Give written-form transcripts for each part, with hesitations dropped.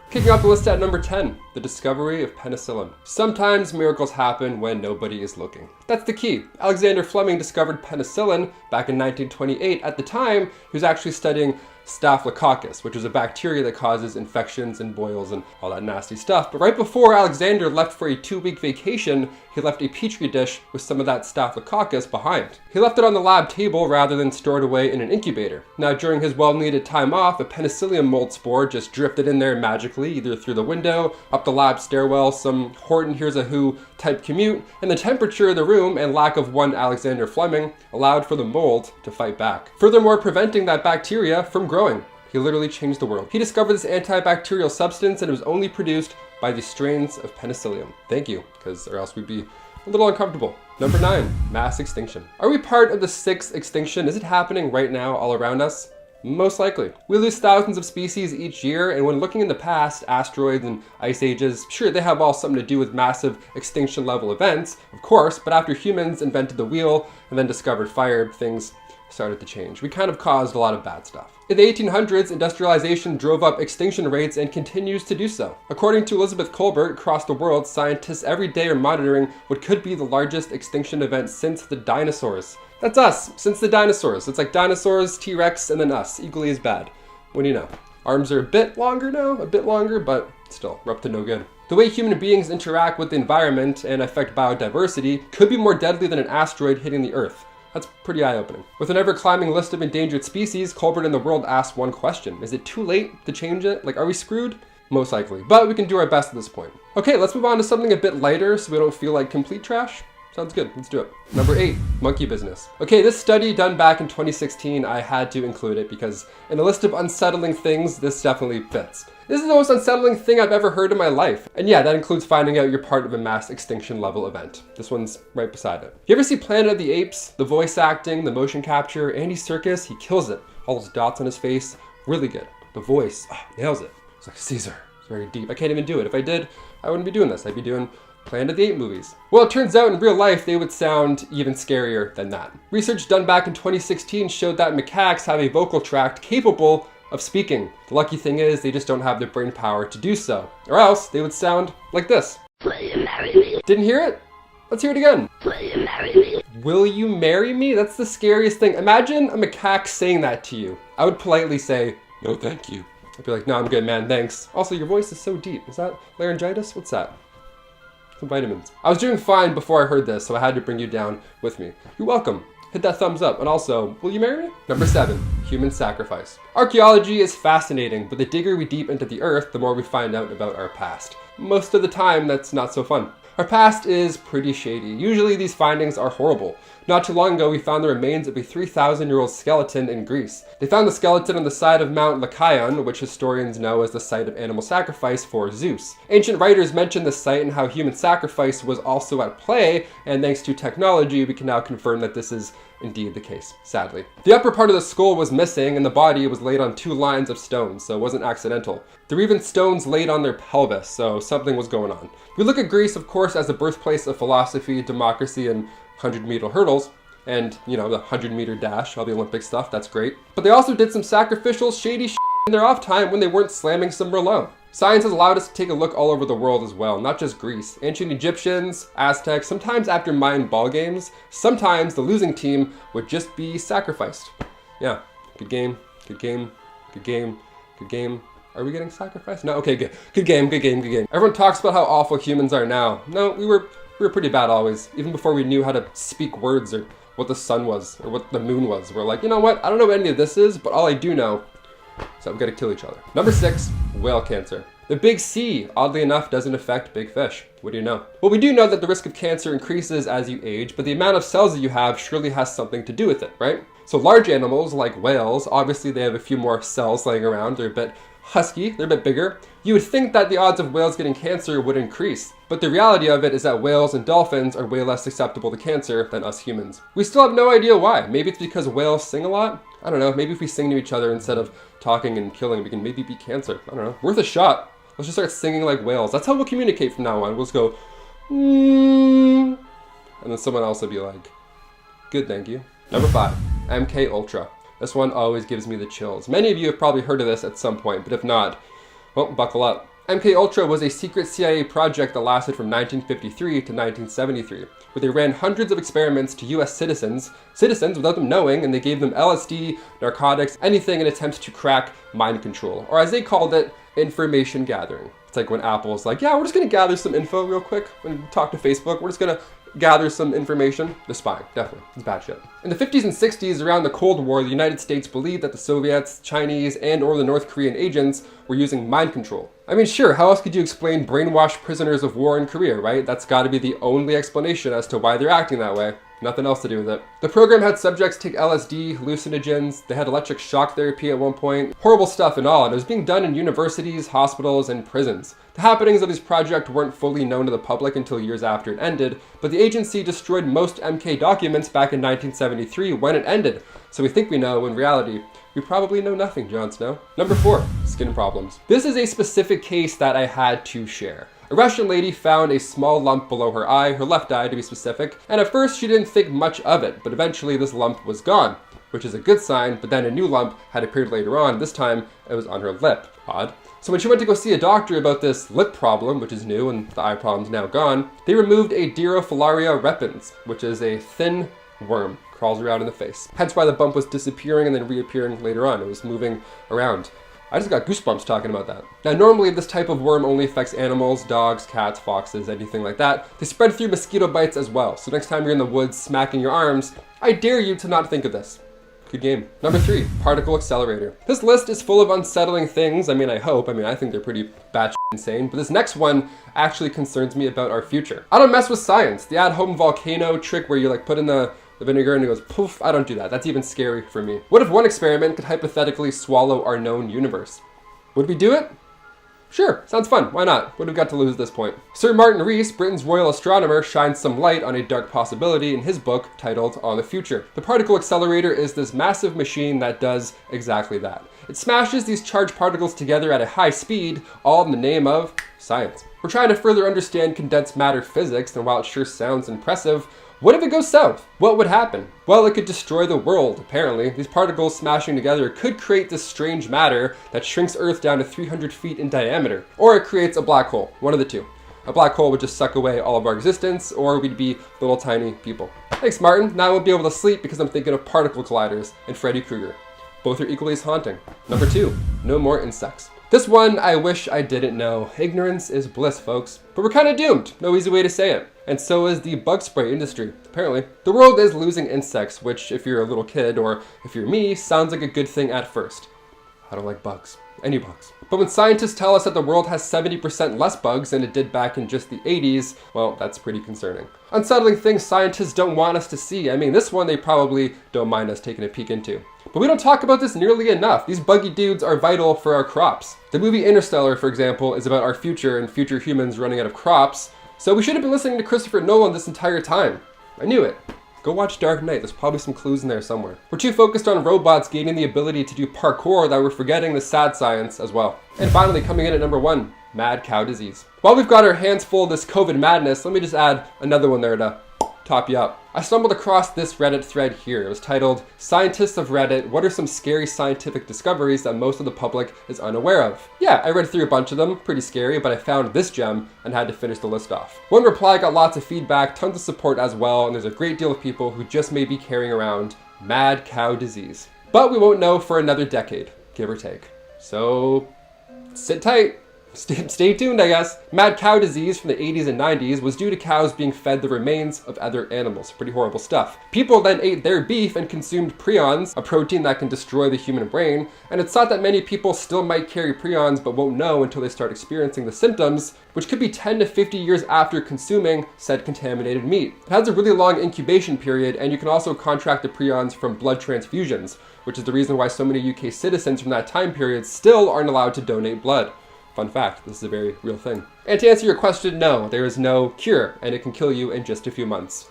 Kicking off the list at number 10, the discovery of penicillin. Sometimes miracles happen when nobody is looking. That's the key. Alexander Fleming discovered penicillin back in 1928. At the time, he was actually studying Staphylococcus, which is a bacteria that causes infections and boils and all that nasty stuff. But right before Alexander left for a 2-week vacation, he left a petri dish with some of that Staphylococcus behind. He left it on the lab table rather than stored away in an incubator. Now, during his well-needed time off, a penicillium mold spore just drifted in there magically, either through the window, up the lab stairwell, some Horton Hears a Who type commute, and the temperature of the room and lack of one Alexander Fleming allowed for the mold to fight back, furthermore preventing that bacteria from growing. He literally changed the world. He discovered this antibacterial substance, and it was only produced by the strains of penicillium. Thank you, or else we'd be a little uncomfortable. Number 9, mass extinction. Are we part of the 6th extinction? Is it happening right now all around us? Most likely. We lose thousands of species each year, and when looking in the past, asteroids and ice ages, sure, they have all something to do with massive extinction level events, of course, but after humans invented the wheel and then discovered fire, things started to change. We kind of caused a lot of bad stuff. In the 1800s, industrialization drove up extinction rates and continues to do so. According to Elizabeth Colbert, across the world, scientists every day are monitoring what could be the largest extinction event since the dinosaurs. That's us, since the dinosaurs. It's like dinosaurs, T-Rex, and then us, equally as bad. What do you know? Arms are a bit longer now, but still, we're up to no good. The way human beings interact with the environment and affect biodiversity could be more deadly than an asteroid hitting the Earth. That's pretty eye-opening. With an ever-climbing list of endangered species, Colbert and the world asked one question. Is it too late to change it? Like, are we screwed? Most likely, but we can do our best at this point. Okay, let's move on to something a bit lighter so we don't feel like complete trash. Sounds good, let's do it. Number 8, monkey business. Okay, this study done back in 2016, I had to include it because in a list of unsettling things, this definitely fits. This is the most unsettling thing I've ever heard in my life. And yeah, that includes finding out you're part of a mass extinction level event. This one's right beside it. You ever see Planet of the Apes? The voice acting, the motion capture, Andy Serkis, he kills it. All those dots on his face, really good. The voice, nails it. It's like Caesar, it's very deep. I can't even do it. If I did, I wouldn't be doing this. I'd be doing Planet of the Apes movies. Well, it turns out in real life, they would sound even scarier than that. Research done back in 2016 showed that macaques have a vocal tract capable of speaking. The lucky thing is they just don't have the brain power to do so, or else they would sound like this. Didn't hear it? Let's hear it again. Will you marry me? That's the scariest thing. Imagine a macaque saying that to you. I would politely say, no thank you. I'd be like, no, I'm good, man, thanks. Also, your voice is so deep. Is that laryngitis? What's that? Some vitamins. I was doing fine before I heard this, so I had to bring you down with me. You're welcome. Hit that thumbs up. And also, will you marry me? Number 7, human sacrifice. Archaeology is fascinating, but the digger we deep into the earth, the more we find out about our past. Most of the time, that's not so fun. Our past is pretty shady. Usually these findings are horrible. Not too long ago, we found the remains of a 3,000-year-old skeleton in Greece. They found the skeleton on the side of Mount Lycaon, which historians know as the site of animal sacrifice for Zeus. Ancient writers mention this site and how human sacrifice was also at play, and thanks to technology, we can now confirm that this is indeed the case, sadly. The upper part of the skull was missing, and the body was laid on 2 lines of stones, so it wasn't accidental. There were even stones laid on their pelvis, so something was going on. We look at Greece, of course, as the birthplace of philosophy, democracy, and 100-meter hurdles, and, you know, the 100-meter dash, all the Olympic stuff, that's great. But they also did some sacrificial, shady shit in their off time when they weren't slamming some Merlot. Science has allowed us to take a look all over the world as well, not just Greece. Ancient Egyptians, Aztecs, sometimes after Mayan ball games, sometimes the losing team would just be sacrificed. Yeah, good game, good game, good game, good game. Are we getting sacrificed? No, okay, good. Good game, good game, good game. Everyone talks about how awful humans are now. No, we were pretty bad always, even before we knew how to speak words or what the sun was or what the moon was. We're like, you know what? I don't know what any of this is, but all I do know is that we gotta kill each other. Number 6, whale cancer. The big C, oddly enough, doesn't affect big fish. What do you know? Well, we do know that the risk of cancer increases as you age, but the amount of cells that you have surely has something to do with it, right? So large animals like whales, obviously they have a few more cells laying around. They're a bit husky, they're a bit bigger. You would think that the odds of whales getting cancer would increase, but the reality of it is that whales and dolphins are way less susceptible to cancer than us humans. We still have no idea why. Maybe it's because whales sing a lot? I don't know, maybe if we sing to each other instead of talking and killing, we can maybe beat cancer. I don't know, worth a shot. Let's just start singing like whales. That's how we'll communicate from now on. We'll just go, and then someone else will be like, good, thank you. Number 5, MK Ultra. This one always gives me the chills. Many of you have probably heard of this at some point, but if not, well, buckle up. MKUltra was a secret CIA project that lasted from 1953 to 1973, where they ran hundreds of experiments to US citizens without them knowing, and they gave them LSD, narcotics, anything in attempts to crack mind control, or as they called it, information gathering. It's like when Apple's like, yeah, we're just gonna gather some info real quick. When we talk to Facebook, we're just gonna gather some information. They're spying, definitely. It's bad shit. In the 50s and 60s, around the Cold War, the United States believed that the Soviets, Chinese, and or the North Korean agents were using mind control. I mean, sure, how else could you explain brainwashed prisoners of war in Korea, right? That's gotta be the only explanation as to why they're acting that way. Nothing else to do with it. The program had subjects take LSD, hallucinogens, they had electric shock therapy at one point, horrible stuff and all, and it was being done in universities, hospitals, and prisons. The happenings of this project weren't fully known to the public until years after it ended, but the agency destroyed most MK documents back in 1973 when it ended, so we think we know, in reality, we probably know nothing, Jon Snow. Number 4, skin problems. This is a specific case that I had to share. A Russian lady found a small lump below her eye, her left eye to be specific, and at first she didn't think much of it, but eventually this lump was gone, which is a good sign, but then a new lump had appeared later on. This time it was on her lip. Odd. So when she went to go see a doctor about this lip problem, which is new and the eye problem's now gone, they removed a Dirofilaria repens, which is a thin worm, crawls around in the face. Hence why the bump was disappearing and then reappearing later on. It was moving around. I just got goosebumps talking about that. Now, normally this type of worm only affects animals, dogs, cats, foxes, anything like that. They spread through mosquito bites as well. So next time you're in the woods smacking your arms, I dare you to not think of this. Good game. Number 3, particle accelerator. This list is full of unsettling things. I mean, I hope. I think they're pretty batshit insane, but this next one actually concerns me about our future. I don't mess with science. The at-home volcano trick where you like put in the vinegar and it goes poof, I don't do that. That's even scary for me. What if one experiment could hypothetically swallow our known universe? Would we do it? Sure, sounds fun. Why not? What have we got to lose at this point? Sir Martin Rees, Britain's royal astronomer, shines some light on a dark possibility in his book titled On the Future. The particle accelerator is this massive machine that does exactly that. It smashes these charged particles together at a high speed, all in the name of science. We're trying to further understand condensed matter physics, and while it sure sounds impressive, what if it goes south? What would happen? Well, it could destroy the world, apparently. These particles smashing together could create this strange matter that shrinks Earth down to 300 feet in diameter. Or it creates a black hole, one of the two. A black hole would just suck away all of our existence, or we'd be little tiny people. Thanks, Martin. Now I won't be able to sleep because I'm thinking of particle colliders and Freddy Krueger. Both are equally as haunting. Number 2, no more insects. This one I wish I didn't know. Ignorance is bliss, folks. But we're kind of doomed. No easy way to say it. And so is the bug spray industry, apparently. The world is losing insects, which if you're a little kid or if you're me, sounds like a good thing at first. I don't like bugs. Any bugs. But when scientists tell us that the world has 70% less bugs than it did back in just the 80s, well, that's pretty concerning. Unsettling things scientists don't want us to see. This one they probably don't mind us taking a peek into. But we don't talk about this nearly enough. These buggy dudes are vital for our crops. The movie Interstellar, for example, is about our future and future humans running out of crops. So we should have been listening to Christopher Nolan this entire time. I knew it. Go watch Dark Knight, there's probably some clues in there somewhere. We're too focused on robots gaining the ability to do parkour that we're forgetting the sad science as well. And finally, coming in at number 1, mad cow disease. While we've got our hands full of this COVID madness, let me just add another one there to top you up. I stumbled across this Reddit thread here. It was titled, Scientists of Reddit, what are some scary scientific discoveries that most of the public is unaware of? Yeah, I read through a bunch of them, pretty scary, but I found this gem and had to finish the list off. One reply got lots of feedback, tons of support as well, and there's a great deal of people who just may be carrying around mad cow disease. But we won't know for another decade, give or take. So, sit tight. Stay tuned, I guess. Mad cow disease from the 80s and 90s was due to cows being fed the remains of other animals. Pretty horrible stuff. People then ate their beef and consumed prions, a protein that can destroy the human brain, and it's thought that many people still might carry prions but won't know until they start experiencing the symptoms, which could be 10 to 50 years after consuming said contaminated meat. It has a really long incubation period, and you can also contract the prions from blood transfusions, which is the reason why so many UK citizens from that time period still aren't allowed to donate blood. Fun fact, this is a very real thing. And to answer your question, no, there is no cure, and it can kill you in just a few months.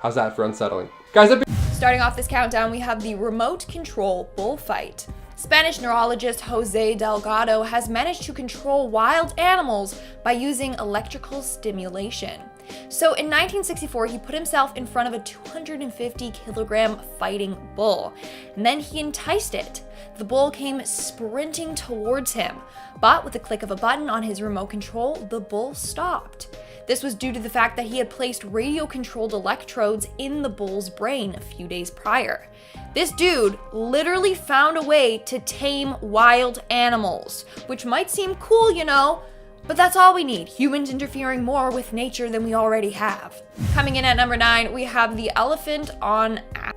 How's that for unsettling? Guys, starting off this countdown, we have the remote control bullfight. Spanish neurologist Jose Delgado has managed to control wild animals by using electrical stimulation. So in 1964, he put himself in front of a 250-kilogram fighting bull, and then he enticed it. The bull came sprinting towards him, but with the click of a button on his remote control, the bull stopped. This was due to the fact that he had placed radio-controlled electrodes in the bull's brain a few days prior. This dude literally found a way to tame wild animals, which might seem cool, you know, but that's all we need, humans interfering more with nature than we already have. Coming in at number 9, we have the elephant on acid.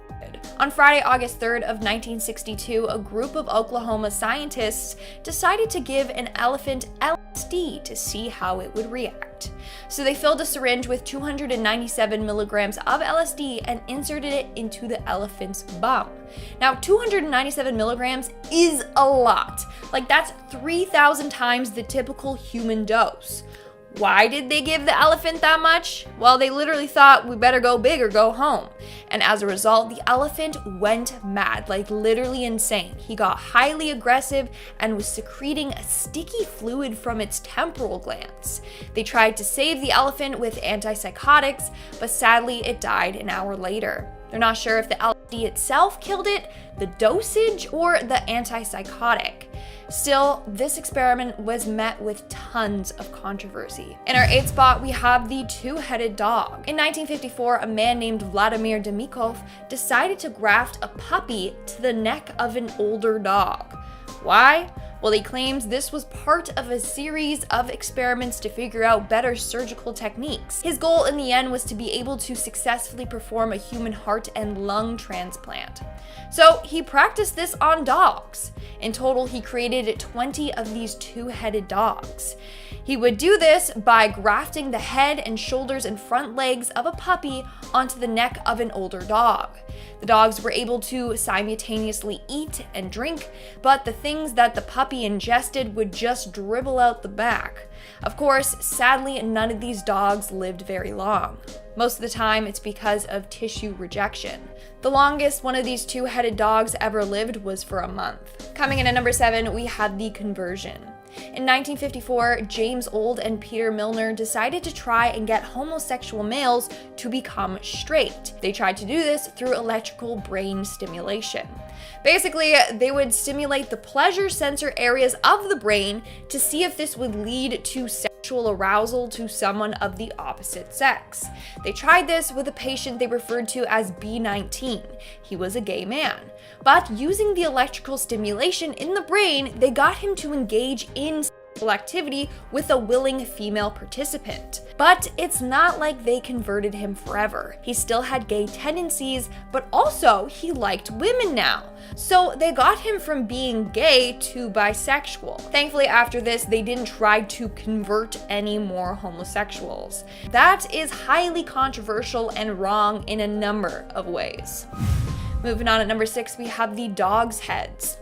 On Friday, August 3rd of 1962, a group of Oklahoma scientists decided to give an elephant LSD to see how it would react. So they filled a syringe with 297 milligrams of LSD and inserted it into the elephant's bum. Now, 297 milligrams is a lot. Like, that's 3,000 times the typical human dose. Why did they give the elephant that much? Well, they literally thought, we better go big or go home. And as a result, the elephant went mad, like literally insane. He got highly aggressive and was secreting a sticky fluid from its temporal glands. They tried to save the elephant with antipsychotics, but sadly it died an hour later. They're not sure if the LSD itself killed it, the dosage, or the antipsychotic. Still, this experiment was met with tons of controversy. In our 8th spot, we have the two-headed dog. In 1954, a man named Vladimir Demikov decided to graft a puppy to the neck of an older dog. Why? Well, he claims this was part of a series of experiments to figure out better surgical techniques. His goal in the end was to be able to successfully perform a human heart and lung transplant. So he practiced this on dogs. In total, he created 20 of these two-headed dogs. He would do this by grafting the head and shoulders and front legs of a puppy onto the neck of an older dog. The dogs were able to simultaneously eat and drink, but the things that the puppy ingested would just dribble out the back. Of course, sadly, none of these dogs lived very long. Most of the time, it's because of tissue rejection. The longest one of these two-headed dogs ever lived was for a month. Coming in at number 7, we have the conversion. In 1954, James Old and Peter Milner decided to try and get homosexual males to become straight. They tried to do this through electrical brain stimulation. Basically, they would stimulate the pleasure sensor areas of the brain to see if this would lead to sexual arousal to someone of the opposite sex. They tried this with a patient they referred to as B19. He was a gay man. But using the electrical stimulation in the brain, they got him to engage in sexual activity with a willing female participant. But it's not like they converted him forever. He still had gay tendencies, but also he liked women now. So they got him from being gay to bisexual. Thankfully, after this, they didn't try to convert any more homosexuals. That is highly controversial and wrong in a number of ways. Moving on at number 6, we have the dog's heads.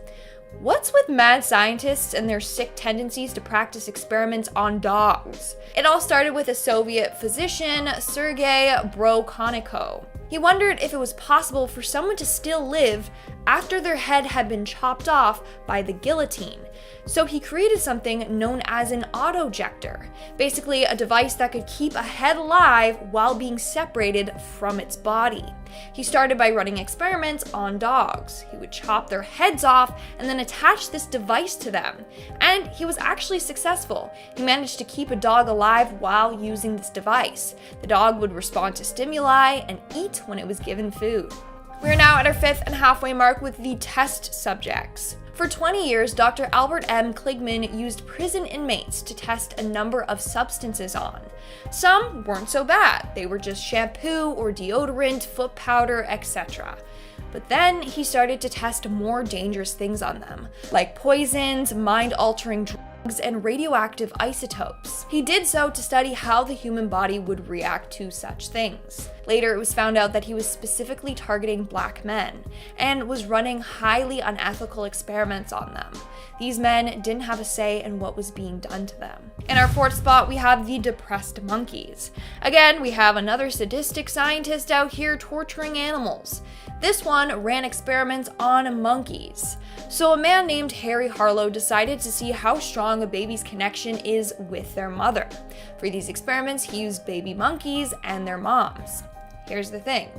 What's with mad scientists and their sick tendencies to practice experiments on dogs? It all started with a Soviet physician, Sergei Brokoniko. He wondered if it was possible for someone to still live after their head had been chopped off by the guillotine. So he created something known as an autojector, basically a device that could keep a head alive while being separated from its body. He started by running experiments on dogs. He would chop their heads off and then attach this device to them. And he was actually successful. He managed to keep a dog alive while using this device. The dog would respond to stimuli and eat when it was given food. We are now at our 5th and halfway mark with the test subjects. For 20 years, Dr. Albert M. Kligman used prison inmates to test a number of substances on. Some weren't so bad. They were just shampoo or deodorant, foot powder, etc. But then he started to test more dangerous things on them, like poisons, mind-altering drugs, and radioactive isotopes. He did so to study how the human body would react to such things. Later, it was found out that he was specifically targeting black men and was running highly unethical experiments on them. These men didn't have a say in what was being done to them. In our fourth spot, we have the depressed monkeys. Again, we have another sadistic scientist out here torturing animals. This one ran experiments on monkeys. So a man named Harry Harlow decided to see how strong a baby's connection is with their mother. For these experiments, he used baby monkeys and their moms. Here's the thing.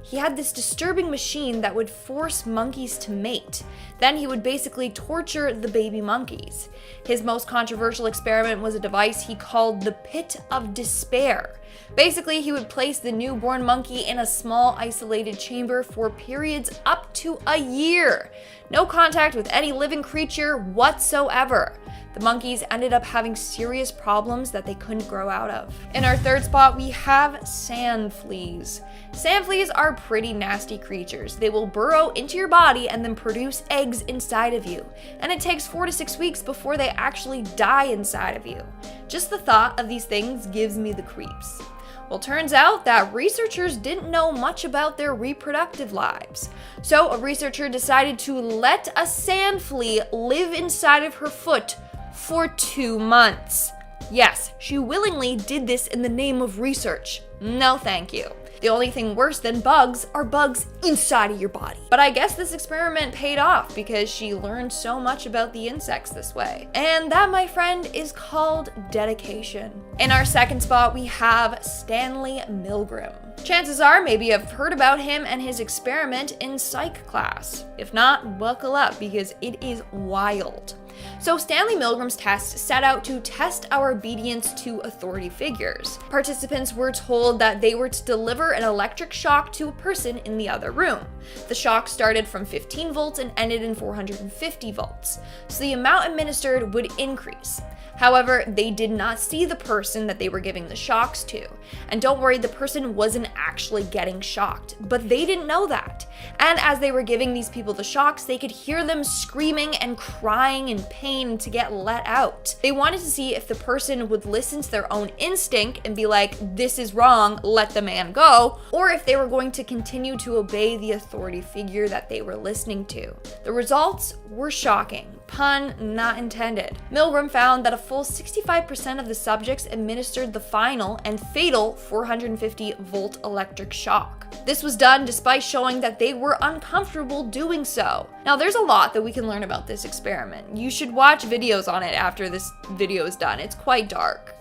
He had this disturbing machine that would force monkeys to mate. Then he would basically torture the baby monkeys. His most controversial experiment was a device he called the Pit of Despair. Basically, he would place the newborn monkey in a small isolated chamber for periods up to a year. No contact with any living creature whatsoever. The monkeys ended up having serious problems that they couldn't grow out of. In our third spot, we have sand fleas. Sand fleas are pretty nasty creatures. They will burrow into your body and then produce eggs inside of you. And it takes 4 to 6 weeks before they actually die inside of you. Just the thought of these things gives me the creeps. Well, turns out that researchers didn't know much about their reproductive lives. So a researcher decided to let a sand flea live inside of her foot for 2 months. Yes, she willingly did this in the name of research. No, thank you. The only thing worse than bugs are bugs inside of your body. But I guess this experiment paid off because she learned so much about the insects this way. And that, my friend, is called dedication. In our second spot, we have Stanley Milgram. Chances are maybe you've heard about him and his experiment in psych class. If not, buckle up because it is wild. So Stanley Milgram's test set out to test our obedience to authority figures. Participants were told that they were to deliver an electric shock to a person in the other room. The shock started from 15 volts and ended in 450 volts, so the amount administered would increase. However, they did not see the person that they were giving the shocks to. And don't worry, the person wasn't actually getting shocked, but they didn't know that. And as they were giving these people the shocks, they could hear them screaming and crying in pain to get let out. They wanted to see if the person would listen to their own instinct and be like, this is wrong, let the man go, or if they were going to continue to obey the authority figure that they were listening to. The results were shocking. Pun not intended. Milgram found that a full 65% of the subjects administered the final and fatal 450 volt electric shock. This was done despite showing that they were uncomfortable doing so. Now, there's a lot that we can learn about this experiment. You should watch videos on it after this video is done. It's quite dark,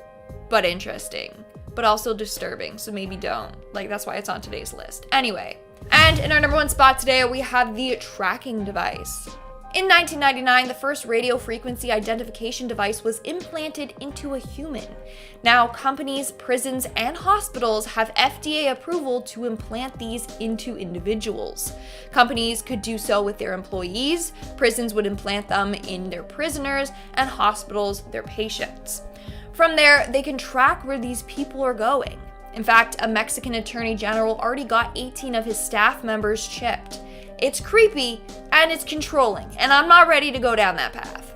but interesting, but also disturbing, so maybe don't. Like, that's why it's on today's list. Anyway, and in our number 1 spot today, we have the tracking device. In 1999, the first radio frequency identification device was implanted into a human. Now, companies, prisons, and hospitals have FDA approval to implant these into individuals. Companies could do so with their employees, prisons would implant them in their prisoners, and hospitals their patients. From there, they can track where these people are going. In fact, a Mexican attorney general already got 18 of his staff members chipped. It's creepy and it's controlling, and I'm not ready to go down that path.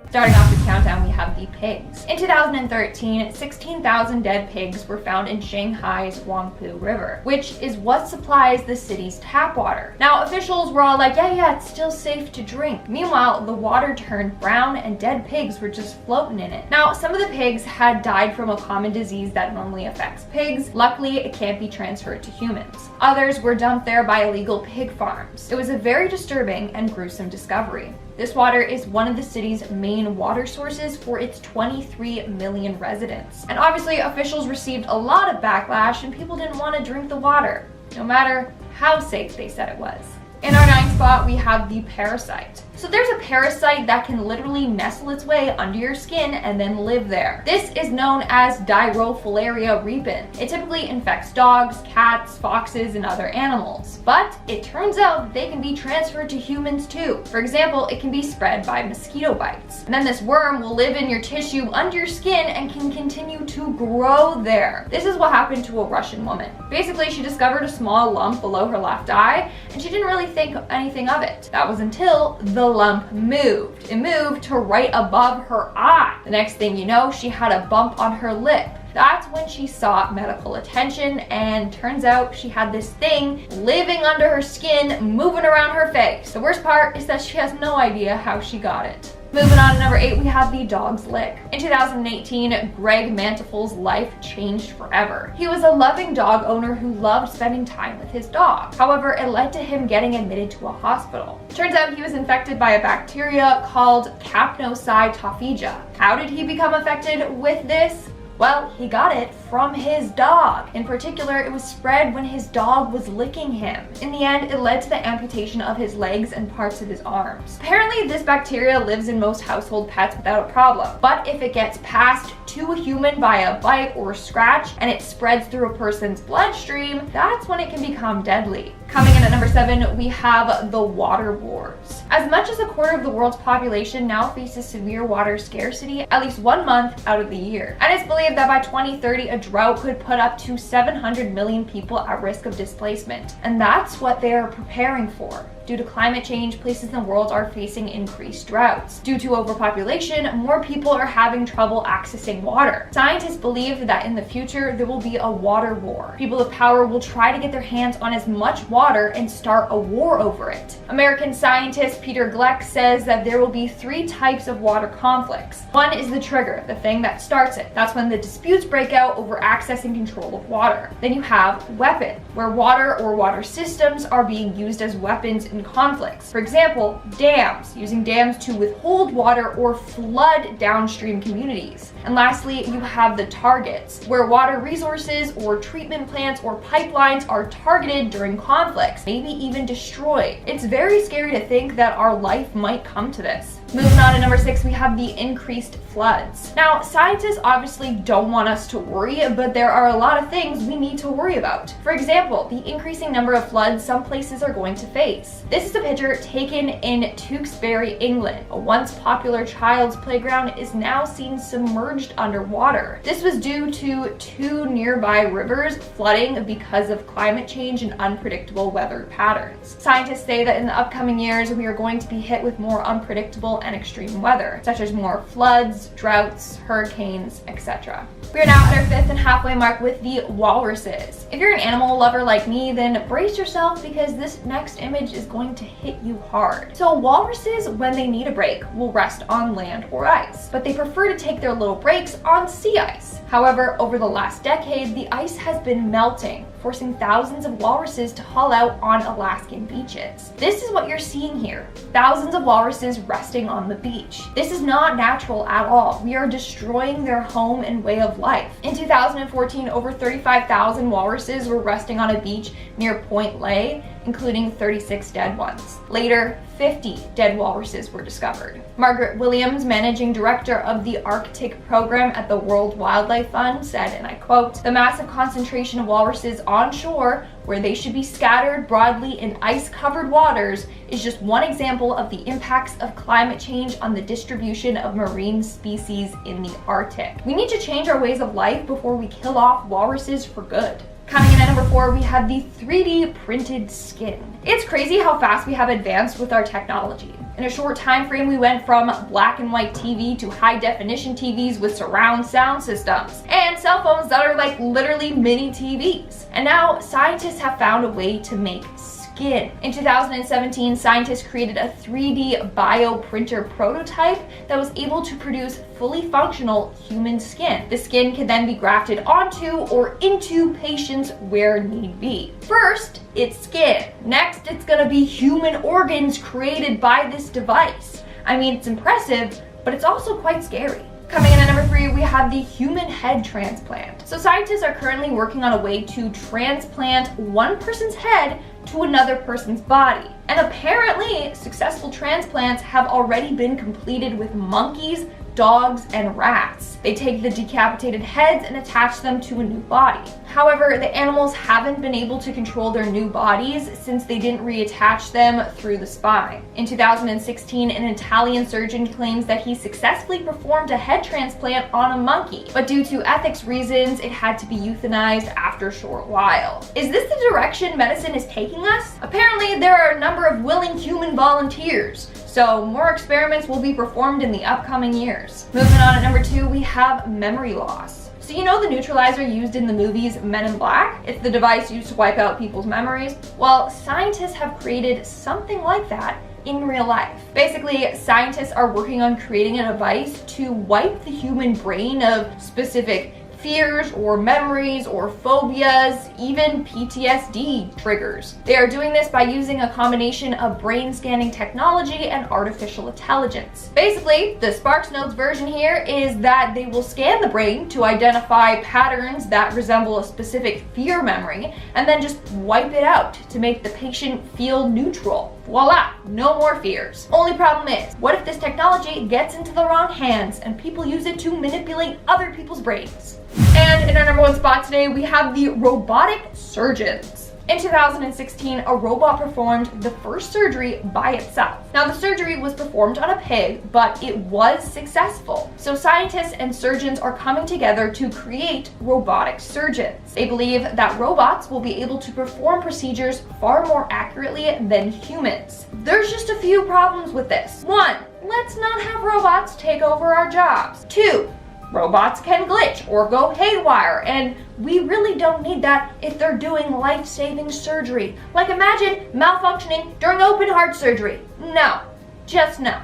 Starting off the countdown, we have the pigs. In 2013, 16,000 dead pigs were found in Shanghai's Huangpu River, which is what supplies the city's tap water. Now, officials were all like, yeah, it's still safe to drink. Meanwhile, the water turned brown and dead pigs were just floating in it. Now, some of the pigs had died from a common disease that normally affects pigs. Luckily, it can't be transferred to humans. Others were dumped there by illegal pig farms. It was a very disturbing and gruesome discovery. This water is one of the city's main water sources for its 23 million residents. And obviously, officials received a lot of backlash and people didn't want to drink the water, no matter how safe they said it was. In our 9th spot, we have the parasite. So there's a parasite that can literally nestle its way under your skin and then live there. This is known as Dirofilaria repin. It typically infects dogs, cats, foxes, and other animals. But it turns out that they can be transferred to humans too. For example, it can be spread by mosquito bites. And then this worm will live in your tissue under your skin and can continue to grow there. This is what happened to a Russian woman. Basically, she discovered a small lump below her left eye, and she didn't really think anything of it. That was until the lump moved. It moved to right above her eye. The next thing you know, she had a bump on her lip. That's when she sought medical attention, and turns out she had this thing living under her skin, moving around her face. The worst part is that she has no idea how she got it. Moving on to number 8, we have the dog's lick. In 2018, Greg Mantifole's life changed forever. He was a loving dog owner who loved spending time with his dog. However, it led to him getting admitted to a hospital. Turns out he was infected by a bacteria called Capnocytophaga. How did he become affected with this? Well, he got it from his dog. In particular, it was spread when his dog was licking him. In the end, it led to the amputation of his legs and parts of his arms. Apparently, this bacteria lives in most household pets without a problem. But if it gets passed to a human by a bite or scratch and it spreads through a person's bloodstream, that's when it can become deadly. Coming in at number 7, we have the water wars. As much as a quarter of the world's population now faces severe water scarcity at least 1 month out of the year. And it's believed that by 2030, a drought could put up to 700 million people at risk of displacement. And that's what they are preparing for. Due to climate change, places in the world are facing increased droughts. Due to overpopulation, more people are having trouble accessing water. Scientists believe that in the future, there will be a water war. People of power will try to get their hands on as much water and start a war over it. American scientist Peter Gleck says that there will be 3 types of water conflicts. One is the trigger, the thing that starts it. That's when the disputes break out over access and control of water. Then you have weapon, where water or water systems are being used as weapons in conflicts. For example, dams, using dams to withhold water or flood downstream communities. And lastly, you have the targets, where water resources or treatment plants or pipelines are targeted during conflicts, maybe even destroyed. It's very scary to think that our life might come to this. Moving on to number 6, we have the increased floods. Now, scientists obviously don't want us to worry, but there are a lot of things we need to worry about. For example, the increasing number of floods some places are going to face. This is a picture taken in Tewkesbury, England. A once popular child's playground is now seen submerged underwater. This was due to 2 nearby rivers flooding because of climate change and unpredictable weather patterns. Scientists say that in the upcoming years, we are going to be hit with more unpredictable and extreme weather, such as more floods, droughts, hurricanes, etc. We are now at our 5th and halfway mark with the walruses. If you're an animal lover like me, then brace yourself because this next image is going to hit you hard. So walruses, when they need a break, will rest on land or ice, but they prefer to take their little breaks on sea ice. However, over the last decade, the ice has been melting, forcing thousands of walruses to haul out on Alaskan beaches. This is what you're seeing here. Thousands of walruses resting on the beach. This is not natural at all. We are destroying their home and way of life. In 2014, over 35,000 walruses were resting on a beach near Point Lay, including 36 dead ones. Later, 50 dead walruses were discovered. Margaret Williams, managing director of the Arctic program at the World Wildlife Fund, said, and I quote, "The massive concentration of walruses on shore, where they should be scattered broadly in ice-covered waters, is just one example of the impacts of climate change on the distribution of marine species in the Arctic. We need to change our ways of life before we kill off walruses for good." Coming in at number 4, we have the 3D printed skin. It's crazy how fast we have advanced with our technology. In a short time frame, we went from black and white TV to high definition TVs with surround sound systems and cell phones that are like literally mini TVs. And now scientists have found a way to make skin. In 2017, scientists created a 3D bioprinter prototype that was able to produce fully functional human skin. The skin can then be grafted onto or into patients where need be. First, it's skin. Next, it's gonna be human organs created by this device. I mean, it's impressive, but it's also quite scary. Coming in at number 3, we have the human head transplant. So scientists are currently working on a way to transplant one person's head to another person's body. And apparently, successful transplants have already been completed with monkeys, dogs, and rats. They take the decapitated heads and attach them to a new body. However, the animals haven't been able to control their new bodies since they didn't reattach them through the spine. In 2016, an Italian surgeon claims that he successfully performed a head transplant on a monkey, but due to ethics reasons, it had to be euthanized after a short while. Is this the direction medicine is taking us? Apparently, there are a number of willing human volunteers, so more experiments will be performed in the upcoming years. Moving on at number 2, we have memory loss. So you know the neutralizer used in the movies Men in Black? It's the device used to wipe out people's memories. Well, scientists have created something like that in real life. Basically, scientists are working on creating a device to wipe the human brain of specific fears or memories or phobias, even PTSD triggers. They are doing this by using a combination of brain scanning technology and artificial intelligence. Basically, the SparksNotes version here is that they will scan the brain to identify patterns that resemble a specific fear memory and then just wipe it out to make the patient feel neutral. Voila, no more fears. Only problem is, what if this technology gets into the wrong hands and people use it to manipulate other people's brains? And in our number one spot today, we have the robotic surgeons. In 2016, a robot performed the first surgery by itself. Now, the surgery was performed on a pig, but it was successful. So scientists and surgeons are coming together to create robotic surgeons. They believe that robots will be able to perform procedures far more accurately than humans. There's just a few problems with this. 1, let's not have robots take over our jobs. 2, robots can glitch or go haywire, and we really don't need that if they're doing life-saving surgery. Like, imagine malfunctioning during open heart surgery. No, just no.